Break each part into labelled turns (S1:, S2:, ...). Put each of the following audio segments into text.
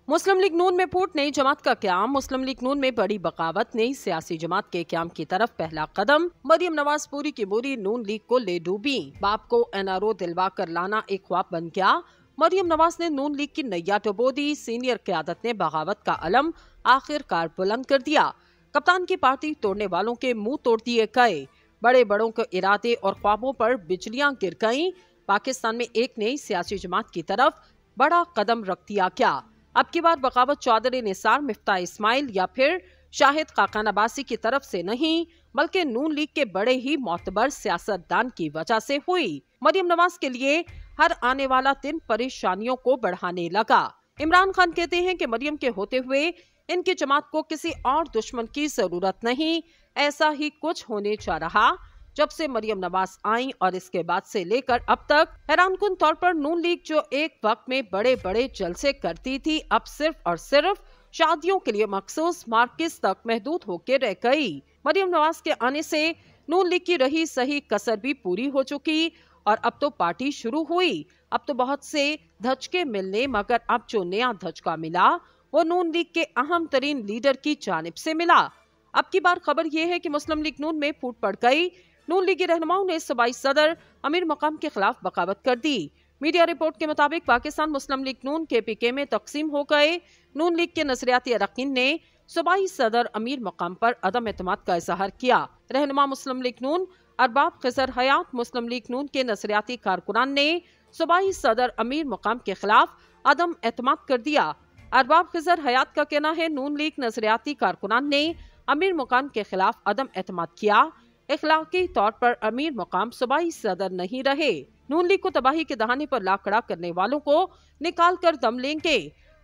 S1: مسلم league نون میں پھوٹ نئی جماعت کا قیام۔ مسلم لیگ نون میں بڑی بغاوت، نئی سیاسی جماعت کے قیام کی طرف پہلا قدم۔ مریم نواز پوری کی موری نون لیگ کو لے ڈوبی۔ باپ کو این آر او دلوا کر لانا ایک خواب بن گیا۔ مریم نواز نے نون لیگ کی نیا ڈبو دی۔ سینئر قیادت نے بغاوت کا علم آخر کار بلند کر دیا۔ کپتان کی پارٹی توڑنے والوں کے منہ توڑ دیے گئے۔ بڑے بڑوں کے ارادے اور خوابوں پر بجلیاں گر گئیں۔ پاکستان میں ایک نئی سیاسی جماعت کی طرف بڑا قدم رکھ دیا گیا۔ اب کی بار بغاوت چودھری نثار، مفتاح اسماعیل یا پھر شاہد خاقان عباسی کی طرف سے نہیں، بلکہ نون لیگ کے بڑے ہی معتبر سیاستدان کی وجہ سے ہوئی۔ مریم نواز کے لیے ہر آنے والا دن پریشانیوں کو بڑھانے لگا۔ عمران خان کہتے ہیں کہ مریم کے ہوتے ہوئے ان کی جماعت کو کسی اور دشمن کی ضرورت نہیں۔ ایسا ہی کچھ ہونے جا رہا جب سے مریم نواز آئیں اور اس کے بعد سے لے کر اب تک۔ حیران کن طور پر نون لیگ جو ایک وقت میں بڑے بڑے جلسے کرتی تھی، اب صرف اور صرف شادیوں کے لیے مخصوص مارکز تک محدود ہو کے رہ گئی۔ مریم نواز کے آنے سے نون لیگ کی رہی صحیح کسر بھی پوری ہو چکی اور اب تو پارٹی شروع ہوئی۔ اب تو بہت سے دھچکے ملنے، مگر اب جو نیا دھچکا ملا وہ نون لیگ کے اہم ترین لیڈر کی جانب سے ملا۔ اب کی بار خبر یہ ہے کہ مسلم لیگ نون میں پھوٹ پڑ گئی۔ نون لیگی رہنماؤں نے صوبائی صدر امیر مقام کے خلاف بغاوت کر دی۔ میڈیا رپورٹ کے مطابق پاکستان مسلم لیگ نون کے پی کے میں تقسیم ہو گئے۔ نون لیگ کے نظریاتی اراکین نے صوبائی صدر امیر مقام پر عدم اعتماد کا اظہار کیا۔ رہنما مسلم لیگ نون ارباب خضر حیات مسلم لیگ نون کے نظریاتی کارکنان نے صوبائی صدر امیر مقام کے خلاف عدم اعتماد کر دیا۔ ارباب خضر حیات کا کہنا ہے نون لیگ نظریاتی کارکنان نے امیر مقام کے خلاف عدم اعتماد کیا۔ اخلاقی طور پر امیر مقام صوبائی صدر نہیں رہے۔ نون لیگ کو تباہی کے دہانے پر لا کھڑا کرنے والوں کو نکال کر دم لیں گے۔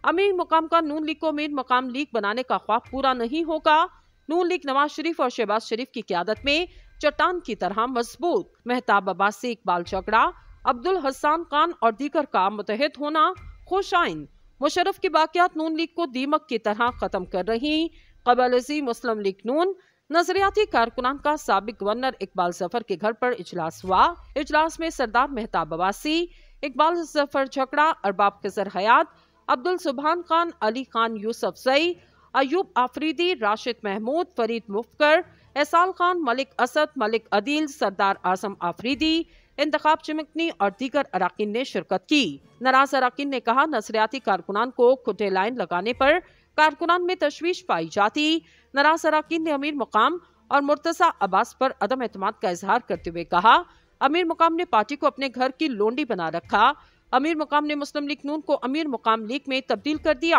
S1: امیر مقام کا نون لیگ کو امیر مقام لیگ بنانے کا خواب پورا نہیں ہوگا۔ نون لیگ نواز شریف اور شہباز شریف کی قیادت میں چٹان کی طرح مضبوط۔ مہتاب عباسی، اقبال جھگڑا، عبدالحسان خان اور دیگر کا متحد ہونا خوش آئند۔ مشرف کی باقیات نون لیگ کو دیمک کی طرح ختم کر رہی۔ قبل ازیں مسلم لیگ نون نظریاتی کارکنان کا سابق گورنر اقبال ظفر کے گھر پر اجلاس ہوا۔ اجلاس میں سردار مہتاب عباسی، اقبال ظفر جھگڑا، ارباب خضر حیات، عبدالسبحان خان، علی خان یوسف زئی، ایوب آفریدی، راشد محمود، فرید مفکر، احسان خان، ملک اسد، ملک عدیل، سردار اعظم آفریدی، انتخاب چمکنی اور دیگر اراکین نے شرکت کی۔ ناراض اراکین نے کہا نظریاتی کارکنان کو کھٹے لائن لگانے پر کارکنان میں تشویش پائی جاتی۔ ناراض اراکین نے امیر مقام اور مرتضی عباس پر عدم اعتماد کا اظہار کرتے ہوئے کہا امیر مقام نے پارٹی کو اپنے گھر کی لونڈی بنا رکھا۔ امیر مقام نے مسلم لیگ نون کو امیر مقام لیگ میں تبدیل کر دیا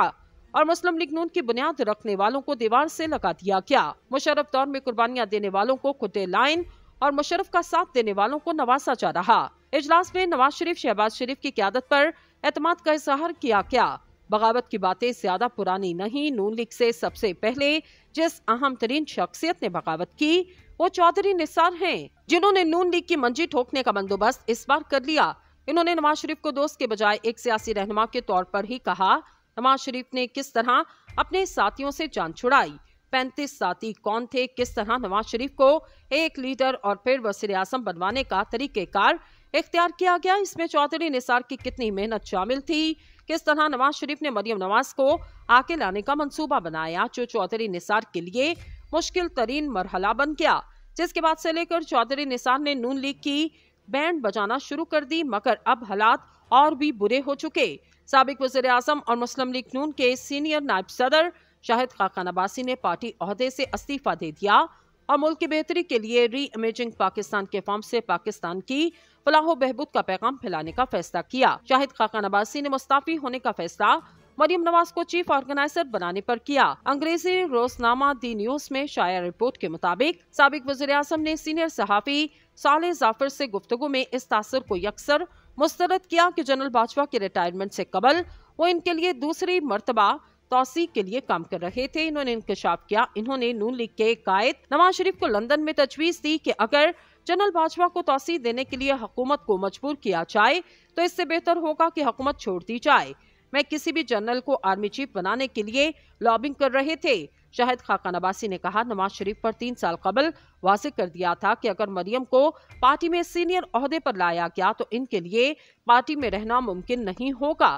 S1: اور مسلم لیگ نون کی بنیاد رکھنے والوں کو دیوار سے لگا دیا گیا۔ مشرف دور میں قربانیاں دینے والوں کو کھٹے لائن اور مشرف کا ساتھ دینے والوں کو نوازا جا رہا۔ اجلاس میں نواز شریف، شہباز شریف کی قیادت پر اعتماد کا اظہار کیا گیا۔ بغاوت کی باتیں زیادہ پرانی نہیں۔ نون لیگ سے سب سے پہلے جس اہم ترین شخصیت نے بغاوت کی وہ چودھری نثار ہیں، جنہوں نے نون لیگ کی منجی ٹھوکنے کا بندوبست اس بار کر لیا۔ انہوں نے نواز شریف کو دوست کے بجائے ایک سیاسی رہنما کے طور پر ہی کہا۔ نواز شریف نے کس طرح اپنے ساتھیوں سے جان چھڑائی، 35 ساتھی کون تھے، کس طرح نواز شریف کو ایک لیڈر اور پھر وزیر اعظم بنوانے کا طریقہ کار اختیار کیا گیا، اس میں چودھری نثار کی کتنی محنت شامل تھی، کس طرح نواز شریف نے مریم نواز کو آگے لانے کا منصوبہ بنایا، جو چودھری نثار کے لیے مشکل ترین مرحلہ بن گیا، جس کے بعد سے لے کر چودھری نثار نے نون لیگ کی بینڈ بجانا شروع کر دی، مگر اب حالات اور بھی برے ہو چکے۔ سابق وزیر اعظم اور مسلم لیگ نون کے سینئر نائب صدر شاہد خاقان عباسی نے پارٹی عہدے سے استعفیٰ دے دیا اور ملک کی بہتری کے لیے ری امیجنگ پاکستان کے فارم سے پاکستان کی فلاح و بہبود کا پیغام پھیلانے کا فیصلہ کیا۔ شاہد خاقان عباسی نے مستعفی ہونے کا فیصلہ مریم نواز کو چیف آرگنائزر بنانے پر کیا۔ انگریزی روزنامہ دی نیوز میں شائع رپورٹ کے مطابق سابق وزیر اعظم نے سینئر صحافی صالح ظافر سے گفتگو میں اس تاثر کو یکسر مسترد کیا کہ جنرل باجوہ کے ریٹائرمنٹ سے قبل وہ ان کے لیے دوسری مرتبہ توسیع کے لیے کام کر رہے تھے۔ انہوں نے انکشاف کیا، انہوں نے نون لیگ کے قائد نواز شریف کو لندن میں تجویز دی کہ اگر جنرل باجوہ کو توسیع دینے کے لیے حکومت کو مجبور کیا جائے تو اس سے بہتر ہوگا کہ حکومت چھوڑ دی جائے۔ میں کسی بھی جنرل کو آرمی چیف بنانے کے لیے لابنگ کر رہے تھے۔ شاہد خاقان عباسی نے کہا نواز شریف پر 3 سال قبل واضح کر دیا تھا کہ اگر مریم کو پارٹی میں سینئر عہدے پر لایا گیا تو ان کے لیے پارٹی میں رہنا ممکن نہیں ہوگا۔